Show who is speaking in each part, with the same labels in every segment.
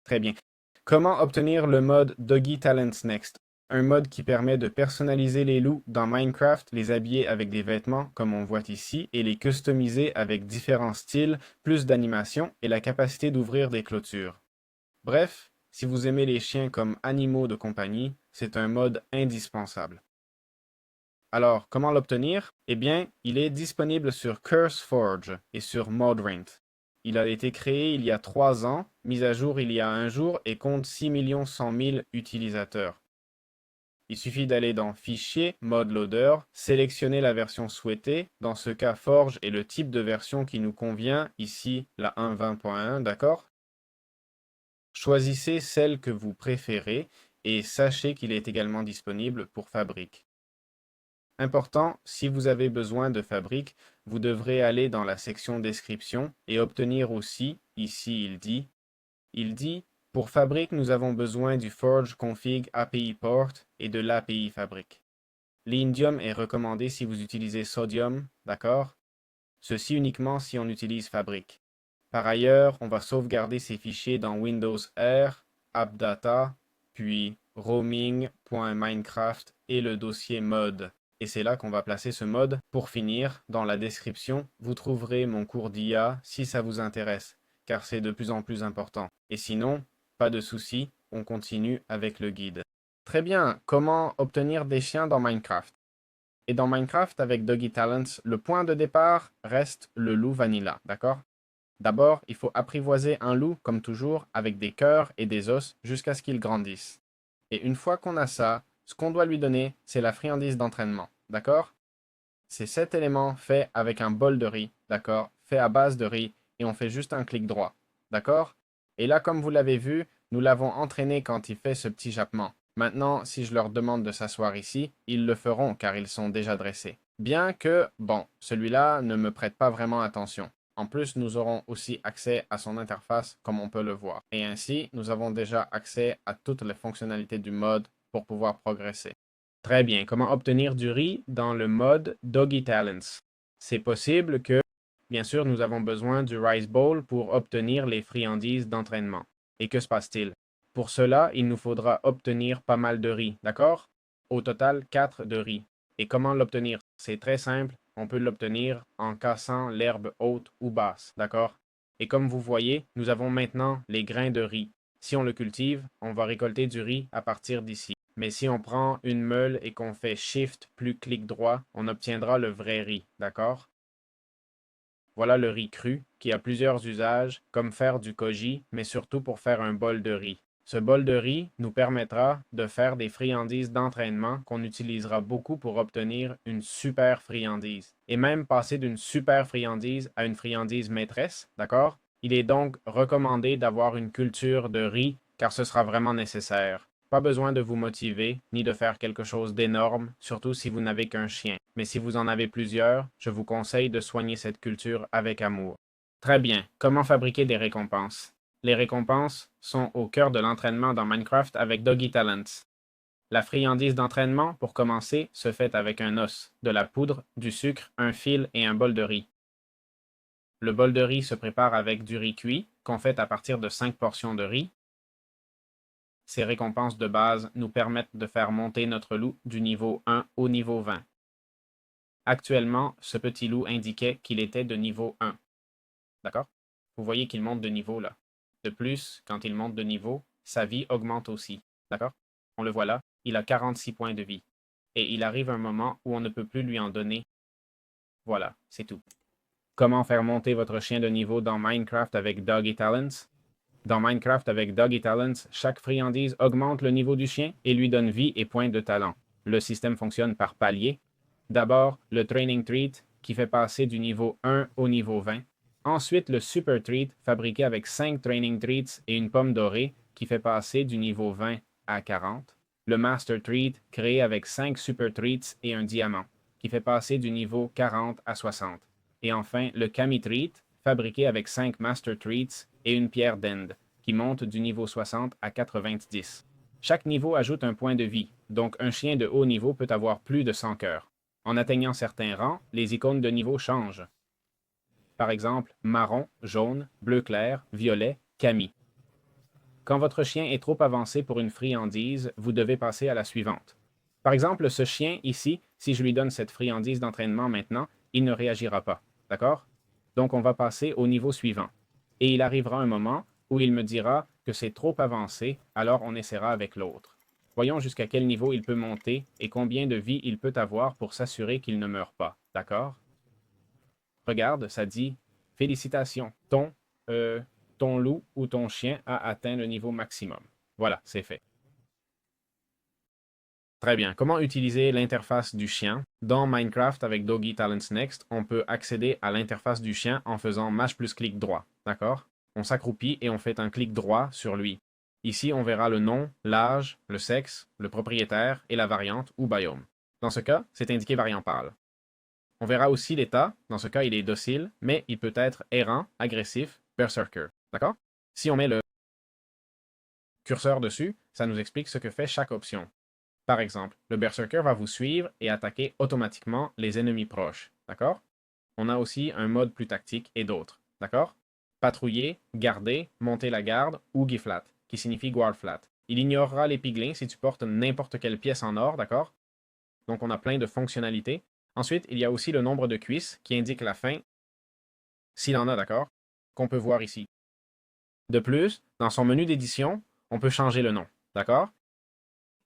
Speaker 1: Très bien. Comment obtenir le mode Doggy Talents Next? Un mode qui permet de personnaliser les loups dans Minecraft, les habiller avec des vêtements comme on voit ici et les customiser avec différents styles, plus d'animation et la capacité d'ouvrir des clôtures. Bref, si vous aimez les chiens comme animaux de compagnie, c'est un mode indispensable. Alors, comment l'obtenir? Eh bien, il est disponible sur CurseForge et sur Modrant. Il a été créé il y a 3 ans, mis à jour il y a un jour et compte 6 100 000 utilisateurs. Il suffit d'aller dans Fichier, Mode Loader, sélectionner la version souhaitée, dans ce cas Forge est le type de version qui nous convient, ici la 1.20.1, d'accord? Choisissez celle que vous préférez et sachez qu'il est également disponible pour Fabric. Important, si vous avez besoin de Fabric, vous devrez aller dans la section description et obtenir aussi, ici il dit, pour Fabric, nous avons besoin du Forge Config API Port et de l'API Fabric. L'indium est recommandé si vous utilisez Sodium, d'accord? Ceci uniquement si on utilise Fabric. Par ailleurs, on va sauvegarder ces fichiers dans Windows R, AppData, puis roaming.minecraft et le dossier mode. Et c'est là qu'on va placer ce mode. Pour finir, dans la description, vous trouverez mon cours d'IA si ça vous intéresse, car c'est de plus en plus important. Et sinon, pas de souci, on continue avec le guide. Très bien, comment obtenir des chiens dans Minecraft? Et dans Minecraft, avec Doggy Talents, le point de départ reste le loup vanilla, d'accord? D'abord, il faut apprivoiser un loup, comme toujours, avec des cœurs et des os jusqu'à ce qu'il grandisse. Et une fois qu'on a ça, ce qu'on doit lui donner, c'est la friandise d'entraînement, d'accord? C'est cet élément fait avec un bol de riz, d'accord? Fait à base de riz, et on fait juste un clic droit, d'accord? Et là, comme vous l'avez vu, nous l'avons entraîné quand il fait ce petit jappement. Maintenant, si je leur demande de s'asseoir ici, ils le feront car ils sont déjà dressés. Bien que, bon, celui-là ne me prête pas vraiment attention. En plus, nous aurons aussi accès à son interface comme on peut le voir. Et ainsi, nous avons déjà accès à toutes les fonctionnalités du mode pour pouvoir progresser. Très bien. Comment obtenir du riz dans le mode Doggy Talents? C'est possible que, bien sûr, nous avons besoin du Rice Bowl pour obtenir les friandises d'entraînement. Et que se passe-t-il? Pour cela, il nous faudra obtenir pas mal de riz, d'accord? Au total, 4 de riz. Et comment l'obtenir? C'est très simple. On peut l'obtenir en cassant l'herbe haute ou basse, d'accord? Et comme vous voyez, nous avons maintenant les grains de riz. Si on le cultive, on va récolter du riz à partir d'ici. Mais si on prend une meule et qu'on fait Shift plus clic droit, on obtiendra le vrai riz, d'accord? Voilà le riz cru, qui a plusieurs usages, comme faire du koji, mais surtout pour faire un bol de riz. Ce bol de riz nous permettra de faire des friandises d'entraînement qu'on utilisera beaucoup pour obtenir une super friandise. Et même passer d'une super friandise à une friandise maîtresse, d'accord? Il est donc recommandé d'avoir une culture de riz, car ce sera vraiment nécessaire. Pas besoin de vous motiver, ni de faire quelque chose d'énorme, surtout si vous n'avez qu'un chien. Mais si vous en avez plusieurs, je vous conseille de soigner cette culture avec amour. Très bien. Comment fabriquer des récompenses? Les récompenses sont au cœur de l'entraînement dans Minecraft avec Doggy Talents. La friandise d'entraînement, pour commencer, se fait avec un os, de la poudre, du sucre, un fil et un bol de riz. Le bol de riz se prépare avec du riz cuit, qu'on fait à partir de 5 portions de riz. Ces récompenses de base nous permettent de faire monter notre loup du niveau 1 au niveau 20. Actuellement, ce petit loup indiquait qu'il était de niveau 1. D'accord? Vous voyez qu'il monte de niveau là. De plus, quand il monte de niveau, sa vie augmente aussi. D'accord? On le voit là, il a 46 points de vie. Et il arrive un moment où on ne peut plus lui en donner. Voilà, c'est tout. Comment faire monter votre chien de niveau dans Minecraft avec Doggy Talents? Dans Minecraft avec Doggy Talents, chaque friandise augmente le niveau du chien et lui donne vie et points de talent. Le système fonctionne par paliers. D'abord, le Training Treat, qui fait passer du niveau 1 au niveau 20. Ensuite, le Super Treat, fabriqué avec 5 Training Treats et une pomme dorée, qui fait passer du niveau 20 à 40. Le Master Treat, créé avec 5 Super Treats et un diamant, qui fait passer du niveau 40 à 60. Et enfin, le Kami Treat, fabriqué avec 5 Master Treats et une pierre d'End, qui monte du niveau 60 à 90. Chaque niveau ajoute un point de vie, donc un chien de haut niveau peut avoir plus de 100 cœurs. En atteignant certains rangs, les icônes de niveau changent. Par exemple, marron, jaune, bleu clair, violet, Kami. Quand votre chien est trop avancé pour une friandise, vous devez passer à la suivante. Par exemple, ce chien ici, si je lui donne cette friandise d'entraînement maintenant, il ne réagira pas. D'accord? Donc, on va passer au niveau suivant. Et il arrivera un moment où il me dira que c'est trop avancé, alors on essaiera avec l'autre. Voyons jusqu'à quel niveau il peut monter et combien de vie il peut avoir pour s'assurer qu'il ne meurt pas. D'accord? Regarde, ça dit félicitations, ton loup ou ton chien a atteint le niveau maximum. Voilà, c'est fait. Très bien. Comment utiliser l'interface du chien? Dans Minecraft avec Doggy Talents Next, on peut accéder à l'interface du chien en faisant mâche plus clic droit. D'accord? On s'accroupit et on fait un clic droit sur lui. Ici, on verra le nom, l'âge, le sexe, le propriétaire et la variante ou biome. Dans ce cas, c'est indiqué variant pâle. On verra aussi l'état. Dans ce cas, il est docile, mais il peut être errant, agressif, berserker. D'accord? Si on met le curseur dessus, ça nous explique ce que fait chaque option. Par exemple, le berserker va vous suivre et attaquer automatiquement les ennemis proches. D'accord? On a aussi un mode plus tactique et d'autres. D'accord? Patrouiller, garder, monter la garde ou giflat, qui signifie guard flat. Il ignorera les piglins si tu portes n'importe quelle pièce en or, d'accord? Donc on a plein de fonctionnalités. Ensuite, il y a aussi le nombre de cuisses qui indique la fin, s'il en a, d'accord? Qu'on peut voir ici. De plus, dans son menu d'édition, on peut changer le nom. D'accord?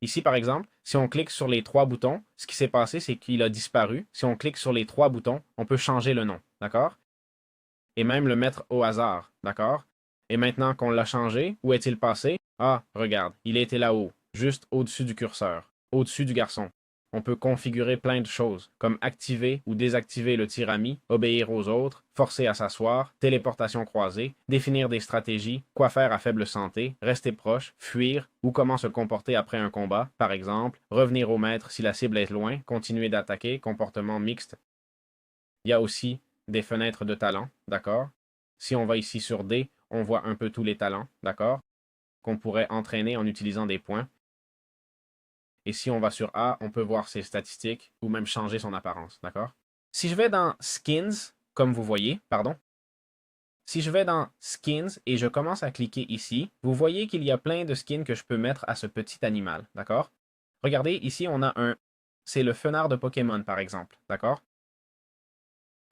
Speaker 1: Ici, par exemple, si on clique sur les trois boutons, ce qui s'est passé, c'est qu'il a disparu. Si on clique sur les trois boutons, on peut changer le nom. D'accord? Et même le mettre au hasard. D'accord? Et maintenant qu'on l'a changé, où est-il passé? Ah, regarde, il était là-haut, juste au-dessus du curseur, au-dessus du garçon. On peut configurer plein de choses, comme activer ou désactiver le tir ami, obéir aux autres, forcer à s'asseoir, téléportation croisée, définir des stratégies, quoi faire à faible santé, rester proche, fuir ou comment se comporter après un combat, par exemple, revenir au maître si la cible est loin, continuer d'attaquer, comportement mixte. Il y a aussi des fenêtres de talent, d'accord? Si on va ici sur D, on voit un peu tous les talents, d'accord? Qu'on pourrait entraîner en utilisant des points. Et si on va sur A, on peut voir ses statistiques ou même changer son apparence, d'accord? Si je vais dans Skins, comme vous voyez, pardon, si je vais dans Skins et je commence à cliquer ici, vous voyez qu'il y a plein de skins que je peux mettre à ce petit animal, d'accord? Regardez, ici on a c'est le fenard de Pokémon par exemple, d'accord?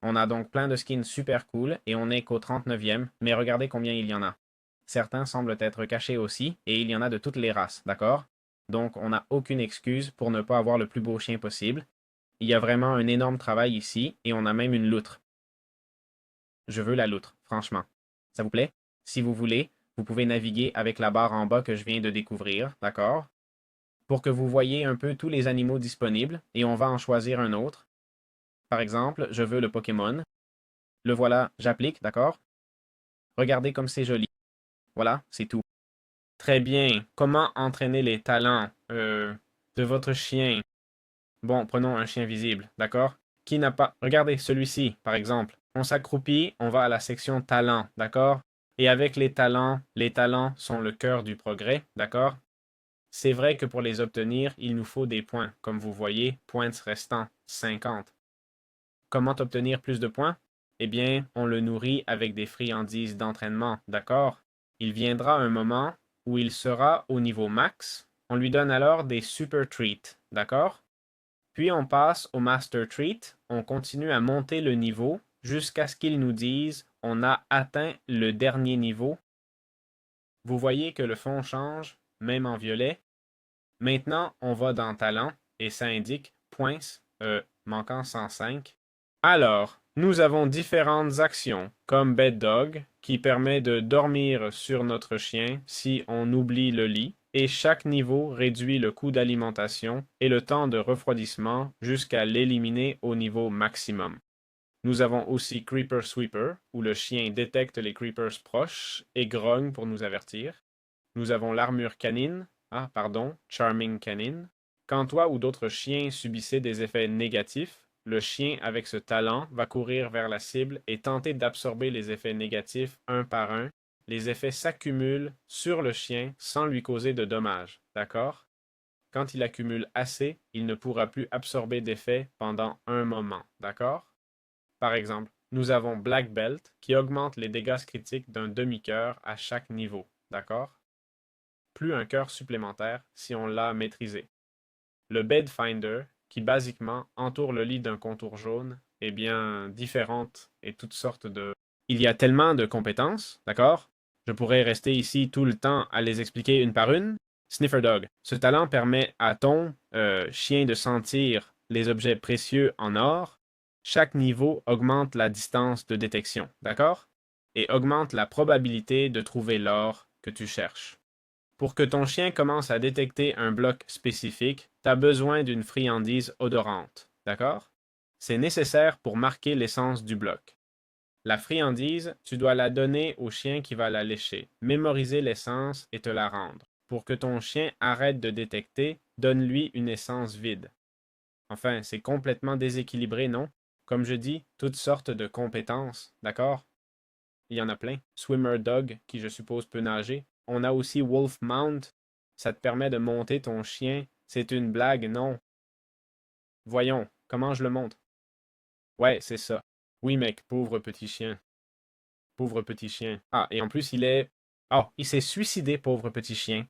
Speaker 1: On a donc plein de skins super cool et on n'est qu'au 39e, mais regardez combien il y en a. Certains semblent être cachés aussi et il y en a de toutes les races, d'accord? Donc on n'a aucune excuse pour ne pas avoir le plus beau chien possible. Il y a vraiment un énorme travail ici et on a même une loutre. Je veux la loutre, franchement. Ça vous plaît? Si vous voulez, vous pouvez naviguer avec la barre en bas que je viens de découvrir, d'accord? Pour que vous voyez un peu tous les animaux disponibles et on va en choisir un autre. Par exemple, je veux le Pokémon. Le voilà, j'applique, d'accord? Regardez comme c'est joli. Voilà, c'est tout. Très bien. Comment entraîner les talents de votre chien? Bon, prenons un chien visible, d'accord? Qui n'a pas... Regardez, celui-ci, par exemple. On s'accroupit, on va à la section talents, d'accord? Et avec les talents sont le cœur du progrès, d'accord? C'est vrai que pour les obtenir, il nous faut des points. Comme vous voyez, points restant 50. Comment obtenir plus de points? Eh bien, on le nourrit avec des friandises d'entraînement, d'accord? Il viendra un moment où il sera au niveau max. On lui donne alors des super treats, d'accord? Puis on passe au master treat. On continue à monter le niveau jusqu'à ce qu'ils nous disent on a atteint le dernier niveau. Vous voyez que le fond change, même en violet. Maintenant, on va dans talent et ça indique points manquant 105. Alors, nous avons différentes actions, comme Bed Dog, qui permet de dormir sur notre chien si on oublie le lit, et chaque niveau réduit le coût d'alimentation et le temps de refroidissement jusqu'à l'éliminer au niveau maximum. Nous avons aussi Creeper Sweeper, où le chien détecte les creepers proches et grogne pour nous avertir. Nous avons l'armure canine, Charming Canine. Quand toi ou d'autres chiens subissaient des effets négatifs, le chien avec ce talent va courir vers la cible et tenter d'absorber les effets négatifs un par un. Les effets s'accumulent sur le chien sans lui causer de dommages, d'accord? Quand il accumule assez, il ne pourra plus absorber d'effets pendant un moment, d'accord? Par exemple, nous avons Black Belt qui augmente les dégâts critiques d'un demi-cœur à chaque niveau, d'accord? plus un cœur supplémentaire si on l'a maîtrisé. Le Bed Finder, qui basiquement entoure le lit d'un contour jaune, est bien différente et toutes sortes de... Il y a tellement de compétences, d'accord? Je pourrais rester ici tout le temps à les expliquer une par une. Sniffer Dog. Ce talent permet à ton chien de sentir les objets précieux en or. Chaque niveau augmente la distance de détection, d'accord? Et augmente la probabilité de trouver l'or que tu cherches. Pour que ton chien commence à détecter un bloc spécifique, tu as besoin d'une friandise odorante, d'accord? C'est nécessaire pour marquer l'essence du bloc. La friandise, tu dois la donner au chien qui va la lécher, mémoriser l'essence et te la rendre. Pour que ton chien arrête de détecter, donne-lui une essence vide. Enfin, c'est complètement déséquilibré, non? Comme je dis, toutes sortes de compétences, d'accord? Il y en a plein. Swimmer Dog, qui je suppose peut nager. On a aussi Wolf Mount. Ça te permet de monter ton chien. C'est une blague, non? Voyons, comment je le monte? Ouais, c'est ça. Oui, mec, pauvre petit chien. Pauvre petit chien. Ah, et en plus, il est... Oh, il s'est suicidé, pauvre petit chien.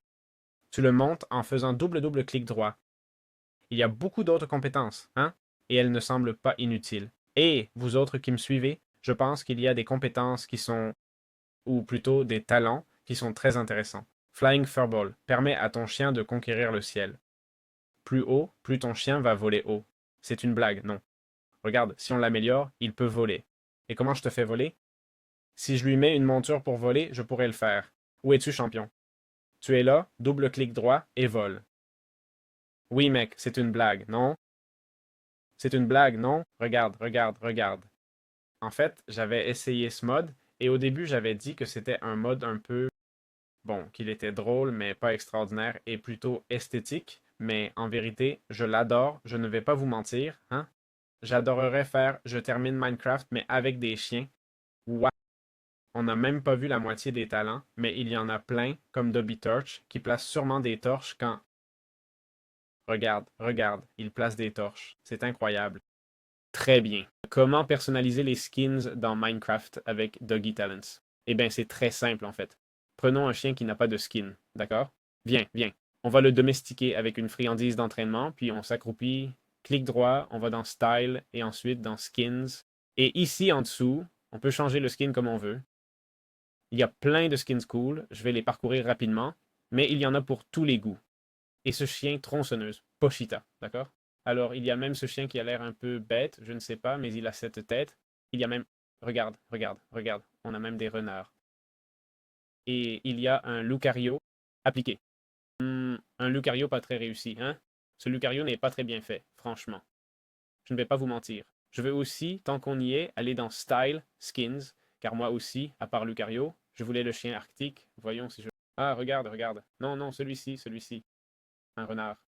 Speaker 1: Tu le montes en faisant double clic droit. Il y a beaucoup d'autres compétences, hein? Et elles ne semblent pas inutiles. Et vous autres qui me suivez, je pense qu'il y a des compétences qui sont, ou plutôt des talents, qui sont très intéressants. Flying Furball permet à ton chien de conquérir le ciel. Plus haut, plus ton chien va voler haut. C'est une blague, non. Regarde, si on l'améliore, il peut voler. Et comment je te fais voler? Si je lui mets une monture pour voler, je pourrais le faire. Où es-tu, champion? Tu es là, double clic droit et vole. Oui, mec, c'est une blague, non? C'est une blague, non? Regarde, regarde, regarde. En fait, j'avais essayé ce mode, et au début, j'avais dit que c'était un mode un peu, bon, qu'il était drôle, mais pas extraordinaire, et plutôt esthétique, mais en vérité, je l'adore, je ne vais pas vous mentir, hein? J'adorerais faire Je termine Minecraft, mais avec des chiens. Wow! On n'a même pas vu la moitié des talents, mais il y en a plein, comme Dobby Torch, qui place sûrement des torches quand... Regarde, regarde, il place des torches. C'est incroyable. Très bien. Comment personnaliser les skins dans Minecraft avec Doggy Talents? Eh bien, c'est très simple en fait. Prenons un chien qui n'a pas de skin, d'accord? Viens, viens. On va le domestiquer avec une friandise d'entraînement, puis on s'accroupit, clic droit, on va dans Style et ensuite dans Skins. Et ici en dessous, on peut changer le skin comme on veut. Il y a plein de skins cool, je vais les parcourir rapidement, mais il y en a pour tous les goûts. Et ce chien tronçonneuse, Pochita, d'accord? Alors, il y a même ce chien qui a l'air un peu bête, je ne sais pas, mais il a cette tête. Il y a même... Regarde, regarde, regarde, on a même des renards. Et il y a un Lucario appliqué. Un Lucario pas très réussi, hein? Ce Lucario n'est pas très bien fait, franchement. Je ne vais pas vous mentir. Je veux aussi, tant qu'on y est, aller dans Style, Skins, car moi aussi, à part Lucario, je voulais le chien arctique. Voyons si je... Ah, regarde, regarde. Non, non, celui-ci, celui-ci. Un renard.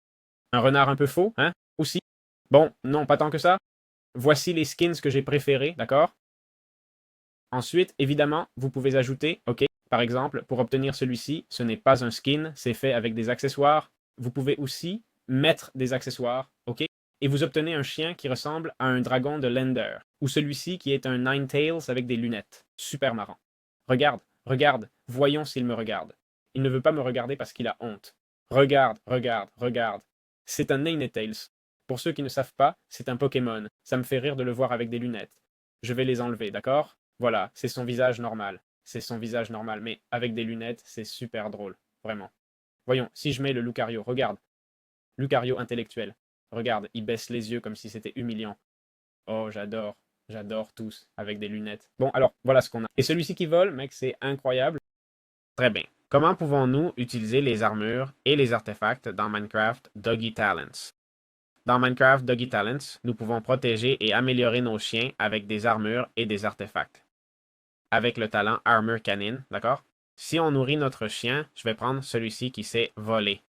Speaker 1: Un renard un peu faux, hein? Aussi. Bon, non, pas tant que ça. Voici les skins que j'ai préférés, d'accord? Ensuite, évidemment, vous pouvez ajouter, ok, par exemple, pour obtenir celui-ci, ce n'est pas un skin, c'est fait avec des accessoires. Vous pouvez aussi mettre des accessoires, ok? Et vous obtenez un chien qui ressemble à un dragon de Lender, ou celui-ci qui est un Ninetales avec des lunettes. Super marrant. Regarde, regarde, voyons s'il me regarde. Il ne veut pas me regarder parce qu'il a honte. Regarde, regarde, regarde. C'est un Ninetales. Pour ceux qui ne savent pas, c'est un Pokémon. Ça me fait rire de le voir avec des lunettes. Je vais les enlever, d'accord? Voilà, c'est son visage normal. C'est son visage normal, mais avec des lunettes, c'est super drôle. Vraiment. Voyons, si je mets le Lucario, regarde. Lucario intellectuel. Regarde, il baisse les yeux comme si c'était humiliant. Oh, j'adore. J'adore tous, avec des lunettes. Bon, alors, voilà ce qu'on a. Et celui-ci qui vole, mec, c'est incroyable. Très bien. Comment pouvons-nous utiliser les armures et les artefacts dans Minecraft Doggy Talents? Dans Minecraft Doggy Talents, nous pouvons protéger et améliorer nos chiens avec des armures et des artefacts. Avec le talent Armor Canine, d'accord? Si on nourrit notre chien, je vais prendre celui-ci qui sait voler.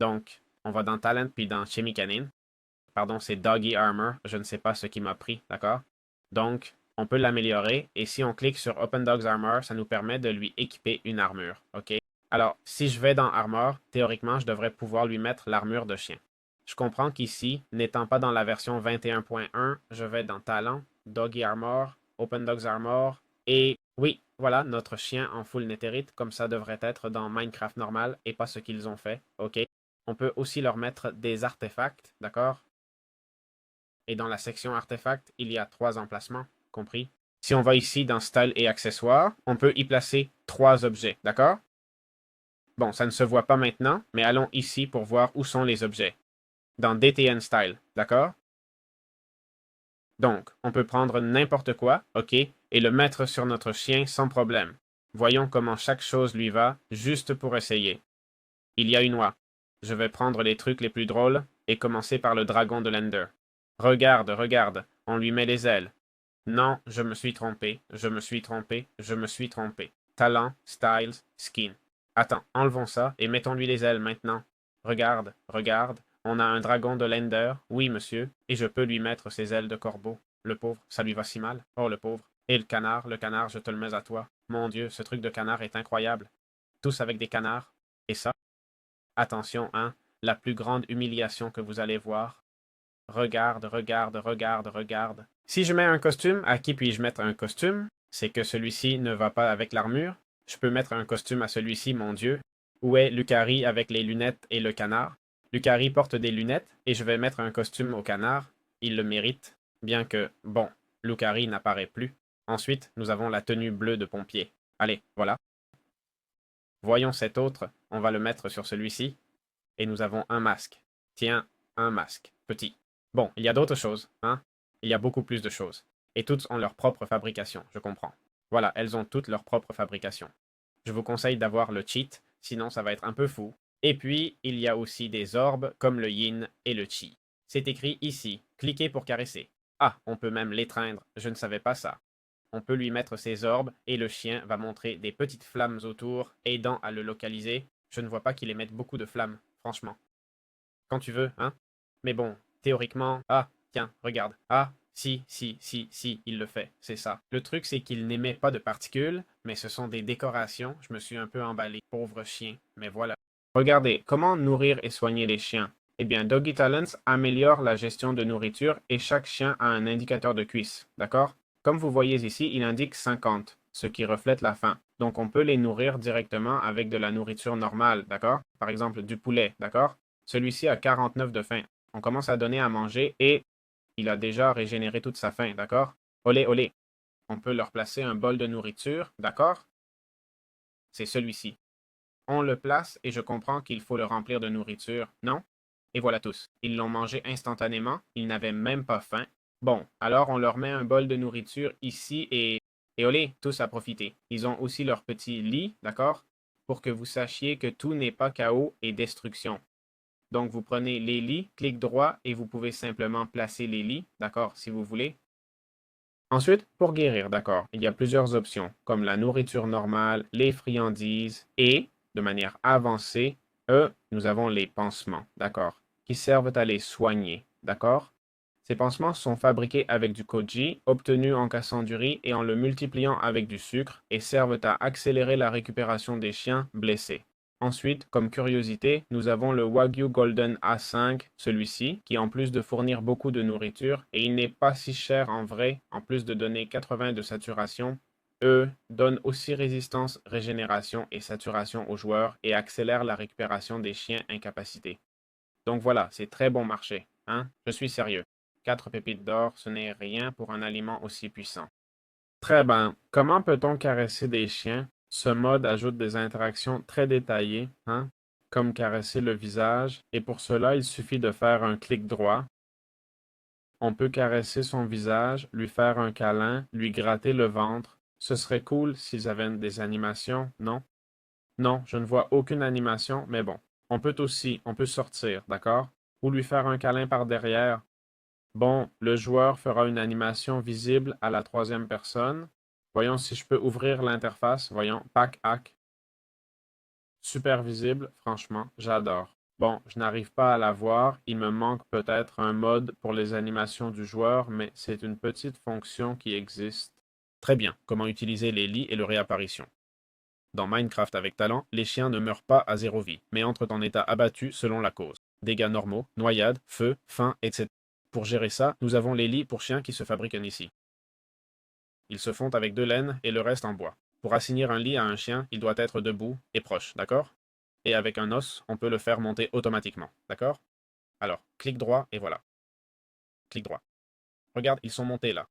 Speaker 1: Donc, on va dans Talent puis dans Chimie Canine. Pardon, c'est Doggy Armor, je ne sais pas ce qui m'a pris, d'accord? Donc, on peut l'améliorer et si on clique sur Open Dogs Armor, ça nous permet de lui équiper une armure, ok? Alors, si je vais dans Armor, théoriquement, je devrais pouvoir lui mettre l'armure de chien. Je comprends qu'ici, n'étant pas dans la version 21.1, je vais dans Talent, Doggy Armor, Open Dogs Armor, et Oui, voilà notre chien en full netherite, comme ça devrait être dans Minecraft normal et pas ce qu'ils ont fait, ok? On peut aussi leur mettre des artefacts, d'accord? Et dans la section artefacts, il y a 3 emplacements, compris? Si on va ici dans Style et accessoires, on peut y placer 3 objets, d'accord? Bon, ça ne se voit pas maintenant, mais allons ici pour voir où sont les objets. Dans DTN Style, d'accord? Donc, on peut prendre n'importe quoi, ok, et le mettre sur notre chien sans problème. Voyons comment chaque chose lui va, juste pour essayer. Il y a une oie. Je vais prendre les trucs les plus drôles et commencer par le dragon de l'Ender. Regarde, regarde, on lui met les ailes. Non, je me suis trompé, je me suis trompé, je me suis trompé. Talent, styles, skin. Attends, enlevons ça et mettons-lui les ailes maintenant. Regarde, regarde, on a un dragon de l'Ender, oui monsieur, et je peux lui mettre ses ailes de corbeau. Le pauvre, ça lui va si mal. Oh le pauvre. Et le canard, je te le mets à toi. Mon Dieu, ce truc de canard est incroyable. Tous avec des canards. Et ça? Attention, hein, la plus grande humiliation que vous allez voir. Regarde, regarde, regarde, regarde. Si je mets un costume, à qui puis-je mettre un costume? C'est que celui-ci ne va pas avec l'armure. Je peux mettre un costume à celui-ci, mon Dieu. Où est Lucari avec les lunettes et le canard? Lucari porte des lunettes et je vais mettre un costume au canard. Il le mérite. Bien que, bon, Lucari n'apparaît plus. Ensuite, nous avons la tenue bleue de pompier. Allez, voilà. Voyons cet autre. On va le mettre sur celui-ci. Et nous avons un masque. Tiens, un masque. Petit. Bon, il y a d'autres choses, hein? Il y a beaucoup plus de choses. Et toutes ont leur propre fabrication, je comprends. Voilà, elles ont toutes leur propre fabrication. Je vous conseille d'avoir le cheat, sinon ça va être un peu fou. Et puis, il y a aussi des orbes comme le yin et le chi. C'est écrit ici, cliquez pour caresser. Ah, on peut même l'étreindre, je ne savais pas ça. On peut lui mettre ses orbes et le chien va montrer des petites flammes autour, aidant à le localiser. Je ne vois pas qu'il émette beaucoup de flammes, franchement. Quand tu veux, hein? Mais bon, théoriquement, ah, tiens, regarde. Ah, si, si, si, si, il le fait, c'est ça. Le truc, c'est qu'il n'émet pas de particules, mais ce sont des décorations. Je me suis un peu emballé, pauvre chien, mais voilà. Regardez, comment nourrir et soigner les chiens? Eh bien, Doggy Talents améliore la gestion de nourriture et chaque chien a un indicateur de cuisse, d'accord? Comme vous voyez ici, il indique 50, ce qui reflète la faim. Donc, on peut les nourrir directement avec de la nourriture normale, d'accord? Par exemple, du poulet, d'accord? Celui-ci a 49 de faim. On commence à donner à manger et il a déjà régénéré toute sa faim, d'accord? Olé, olé. On peut leur placer un bol de nourriture, d'accord? C'est celui-ci. On le place et je comprends qu'il faut le remplir de nourriture, non? Et voilà tous. Ils l'ont mangé instantanément, ils n'avaient même pas faim. Bon, alors on leur met un bol de nourriture ici et olé, tous à profiter. Ils ont aussi leur petit lit, d'accord? Pour que vous sachiez que tout n'est pas chaos et destruction. Donc, vous prenez les lits, clic droit et vous pouvez simplement placer les lits, d'accord, si vous voulez. Ensuite, pour guérir, d'accord, il y a plusieurs options, comme la nourriture normale, les friandises et, de manière avancée, nous avons les pansements, d'accord, qui servent à les soigner, d'accord? Ces pansements sont fabriqués avec du koji, obtenu en cassant du riz et en le multipliant avec du sucre, et servent à accélérer la récupération des chiens blessés. Ensuite, comme curiosité, nous avons le Wagyu Golden A5, celui-ci, qui en plus de fournir beaucoup de nourriture, et il n'est pas si cher en vrai, en plus de donner 80 de saturation, donne aussi résistance, régénération et saturation aux joueurs et accélère la récupération des chiens incapacités. Donc voilà, c'est très bon marché, hein? Je suis sérieux. 4 pépites d'or, ce n'est rien pour un aliment aussi puissant. Très bien. Comment peut-on caresser des chiens? Ce mode ajoute des interactions très détaillées, hein, comme caresser le visage, et pour cela, il suffit de faire un clic droit. On peut caresser son visage, lui faire un câlin, lui gratter le ventre. Ce serait cool s'ils avaient des animations, non? Non, je ne vois aucune animation, mais bon. On peut sortir, d'accord? Ou lui faire un câlin par derrière. Bon, le joueur fera une animation visible à la troisième personne. Voyons si je peux ouvrir l'interface. Voyons, pack hack. Super visible, franchement, j'adore. Bon, je n'arrive pas à la voir. Il me manque peut-être un mode pour les animations du joueur, mais c'est une petite fonction qui existe. Très bien, comment utiliser les lits et leur réapparition. Dans Minecraft avec talent, les chiens ne meurent pas à 0 vie, mais entrent en état abattu selon la cause. Dégâts normaux, noyades, feu, faim, etc. Pour gérer ça, nous avons les lits pour chiens qui se fabriquent ici. Ils se font avec de laine et le reste en bois. Pour assigner un lit à un chien, il doit être debout et proche, d'accord? Et avec un os, on peut le faire monter automatiquement, d'accord? Alors, clic droit et voilà. Clic droit. Regarde, ils sont montés là.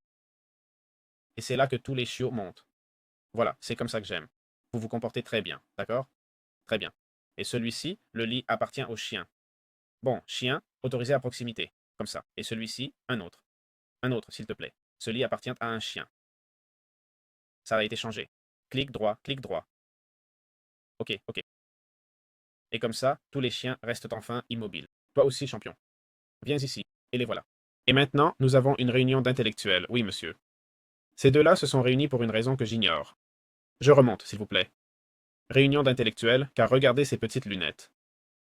Speaker 1: Et c'est là que tous les chiots montent. Voilà, c'est comme ça que j'aime. Vous vous comportez très bien, d'accord? Très bien. Et celui-ci, le lit appartient au chien. Bon, chien, autorisé à proximité. Comme ça. Et celui-ci, un autre. Un autre, s'il te plaît. Ce lit appartient à un chien. Ça a été changé. Clic droit, clic droit. Ok, ok. Et comme ça, tous les chiens restent enfin immobiles. Toi aussi, champion. Viens ici. Et les voilà. Et maintenant, nous avons une réunion d'intellectuels. Oui, monsieur. Ces deux-là se sont réunis pour une raison que j'ignore. Je remonte, s'il vous plaît. Réunion d'intellectuels, car regardez ces petites lunettes.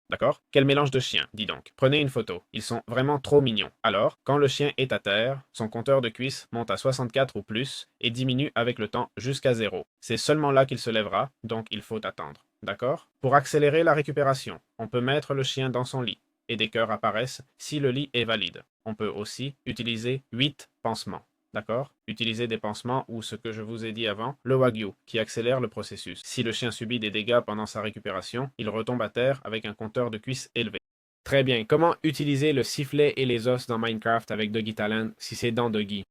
Speaker 1: D'accord? Quel mélange de chiens, dis donc. Prenez une photo. Ils sont vraiment trop mignons. Alors, quand le chien est à terre, son compteur de cuisses monte à 64 ou plus et diminue avec le temps jusqu'à 0. C'est seulement là qu'il se lèvera, donc il faut attendre. D'accord? Pour accélérer la récupération, on peut mettre le chien dans son lit et des cœurs apparaissent si le lit est valide. On peut aussi utiliser 8 pansements. D'accord? Utilisez des pansements ou ce que je vous ai dit avant, le Wagyu, qui accélère le processus. Si le chien subit des dégâts pendant sa récupération, il retombe à terre avec un compteur de cuisses élevé. Très bien. Comment utiliser le sifflet et les os dans Minecraft avec Doggy Talent si c'est dans Doggy?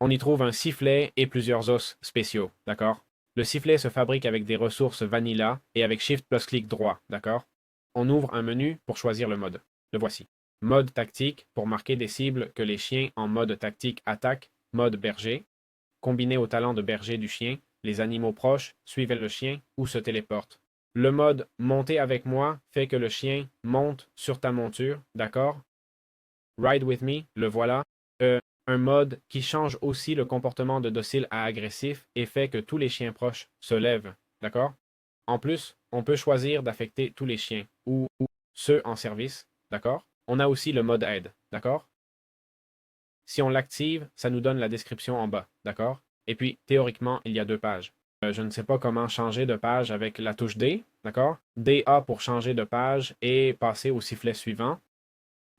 Speaker 1: On y trouve un sifflet et plusieurs os spéciaux, d'accord? Le sifflet se fabrique avec des ressources vanilla et avec Shift plus clic droit, d'accord? On ouvre un menu pour choisir le mode. Le voici. Mode tactique pour marquer des cibles que les chiens en mode tactique attaquent. Mode berger. Combiné au talent de berger du chien, les animaux proches suivent le chien ou se téléportent. Le mode monter avec moi fait que le chien monte sur ta monture, d'accord? Ride with me, le voilà. Un mode qui change aussi le comportement de docile à agressif et fait que tous les chiens proches se lèvent, d'accord? En plus, on peut choisir d'affecter tous les chiens ou ceux en service, d'accord? On a aussi le mode aide, d'accord? Si on l'active, ça nous donne la description en bas, d'accord? Et puis, théoriquement, il y a deux pages. Je ne sais pas comment changer de page avec la touche D, d'accord? DA pour changer de page et passer au sifflet suivant.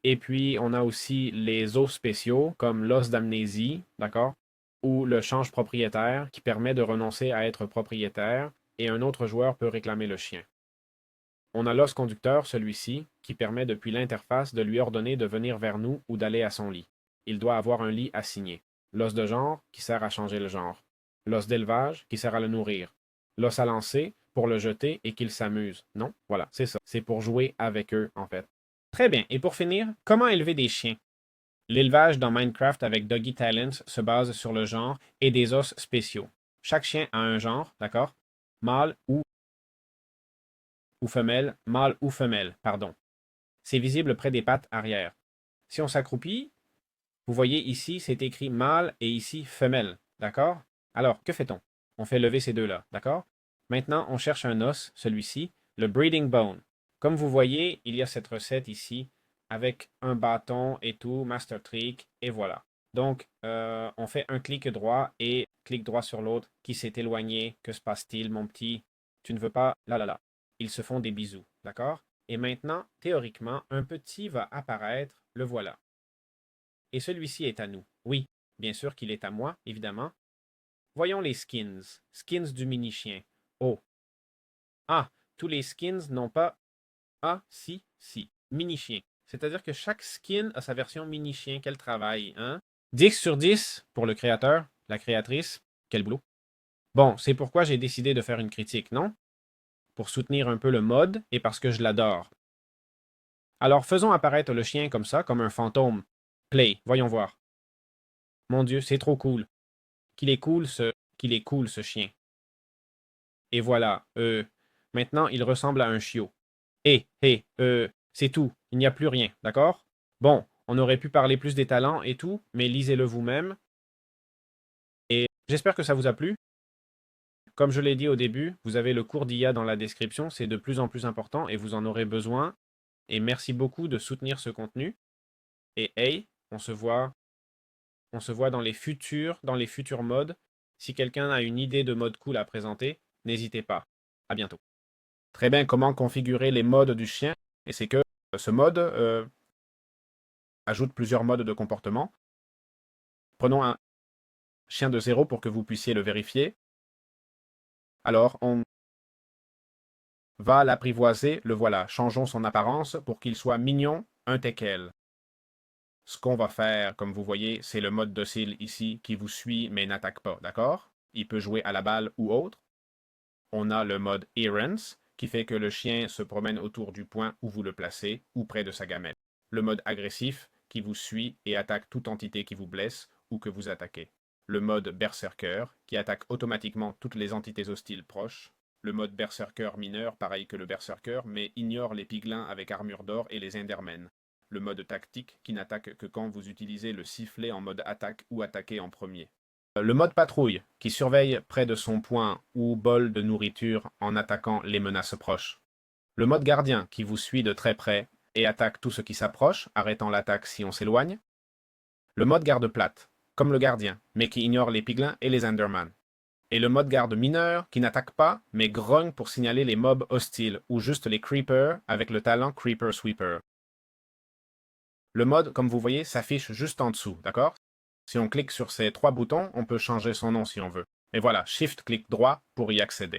Speaker 1: Et puis, on a aussi les os spéciaux, comme l'os d'amnésie, d'accord? Ou le change propriétaire, qui permet de renoncer à être propriétaire, et un autre joueur peut réclamer le chien. On a l'os conducteur, celui-ci, qui permet depuis l'interface de lui ordonner de venir vers nous ou d'aller à son lit. Il doit avoir un lit assigné. L'os de genre, qui sert à changer le genre. L'os d'élevage, qui sert à le nourrir. L'os à lancer, pour le jeter et qu'il s'amuse. Non? Voilà, c'est ça. C'est pour jouer avec eux, en fait. Très bien. Et pour finir, comment élever des chiens? L'élevage dans Minecraft avec Doggy Talents se base sur le genre et des os spéciaux. Chaque chien a un genre, d'accord? Mâle ou femelle, pardon. C'est visible près des pattes arrière. Si on s'accroupit, vous voyez ici, c'est écrit mâle et ici femelle, d'accord? Alors, que fait-on? On fait lever ces deux-là, d'accord? Maintenant, on cherche un os, celui-ci, le breeding bone. Comme vous voyez, il y a cette recette ici avec un bâton et tout, master trick, et voilà. Donc, on fait un clic droit et clic droit sur l'autre qui s'est éloigné. Que se passe-t-il, mon petit? Tu ne veux pas? Là, là, là. Ils se font des bisous, d'accord? Et maintenant, théoriquement, un petit va apparaître, le voilà. Et celui-ci est à nous. Oui, bien sûr qu'il est à moi, évidemment. Voyons les skins. Skins du mini-chien. Oh. Ah, tous les skins n'ont pas... Ah, si, si. Mini-chien. C'est-à-dire que chaque skin a sa version mini-chien. Quel travail, hein? 10 sur 10 pour le créateur, la créatrice. Quel boulot. Bon, c'est pourquoi j'ai décidé de faire une critique, non? Pour soutenir un peu le mode et parce que je l'adore. Alors faisons apparaître le chien comme ça, comme un fantôme. Play, voyons voir. Mon Dieu, c'est trop cool. Qu'il est cool ce chien. Et voilà, maintenant il ressemble à un chiot. C'est tout, il n'y a plus rien, d'accord? Bon, on aurait pu parler plus des talents et tout, mais lisez-le vous-même. Et j'espère que ça vous a plu. Comme je l'ai dit au début, vous avez le cours d'IA dans la description, c'est de plus en plus important et vous en aurez besoin. Et merci beaucoup de soutenir ce contenu. Et hey, on se voit dans les futurs modes. Si quelqu'un a une idée de mode cool à présenter, n'hésitez pas. À bientôt. Très bien, comment configurer les modes du chien? Et c'est que ce mode ajoute plusieurs modes de comportement. Prenons un, chien de 0 pour que vous puissiez le vérifier. Alors, on va l'apprivoiser, le voilà. Changeons son apparence pour qu'il soit mignon, un teckel. Ce qu'on va faire, comme vous voyez, c'est le mode docile ici qui vous suit mais n'attaque pas, d'accord? Il peut jouer à la balle ou autre. On a le mode Errance, qui fait que le chien se promène autour du point où vous le placez ou près de sa gamelle. Le mode agressif, qui vous suit et attaque toute entité qui vous blesse ou que vous attaquez. Le mode Berserker, qui attaque automatiquement toutes les entités hostiles proches. Le mode Berserker mineur, pareil que le Berserker, mais ignore les piglins avec armure d'or et les Endermen. Le mode tactique, qui n'attaque que quand vous utilisez le sifflet en mode attaque ou attaquer en premier. Le mode patrouille, qui surveille près de son point ou bol de nourriture en attaquant les menaces proches. Le mode gardien, qui vous suit de très près et attaque tout ce qui s'approche, arrêtant l'attaque si on s'éloigne. Le mode garde-plate, comme le gardien, mais qui ignore les piglins et les Enderman. Et le mode garde mineur, qui n'attaque pas, mais grogne pour signaler les mobs hostiles, ou juste les creepers avec le talent Creeper Sweeper. Le mode, comme vous voyez, s'affiche juste en dessous, d'accord? Si on clique sur ces 3 boutons, on peut changer son nom si on veut. Et voilà, Shift-clic droit pour y accéder.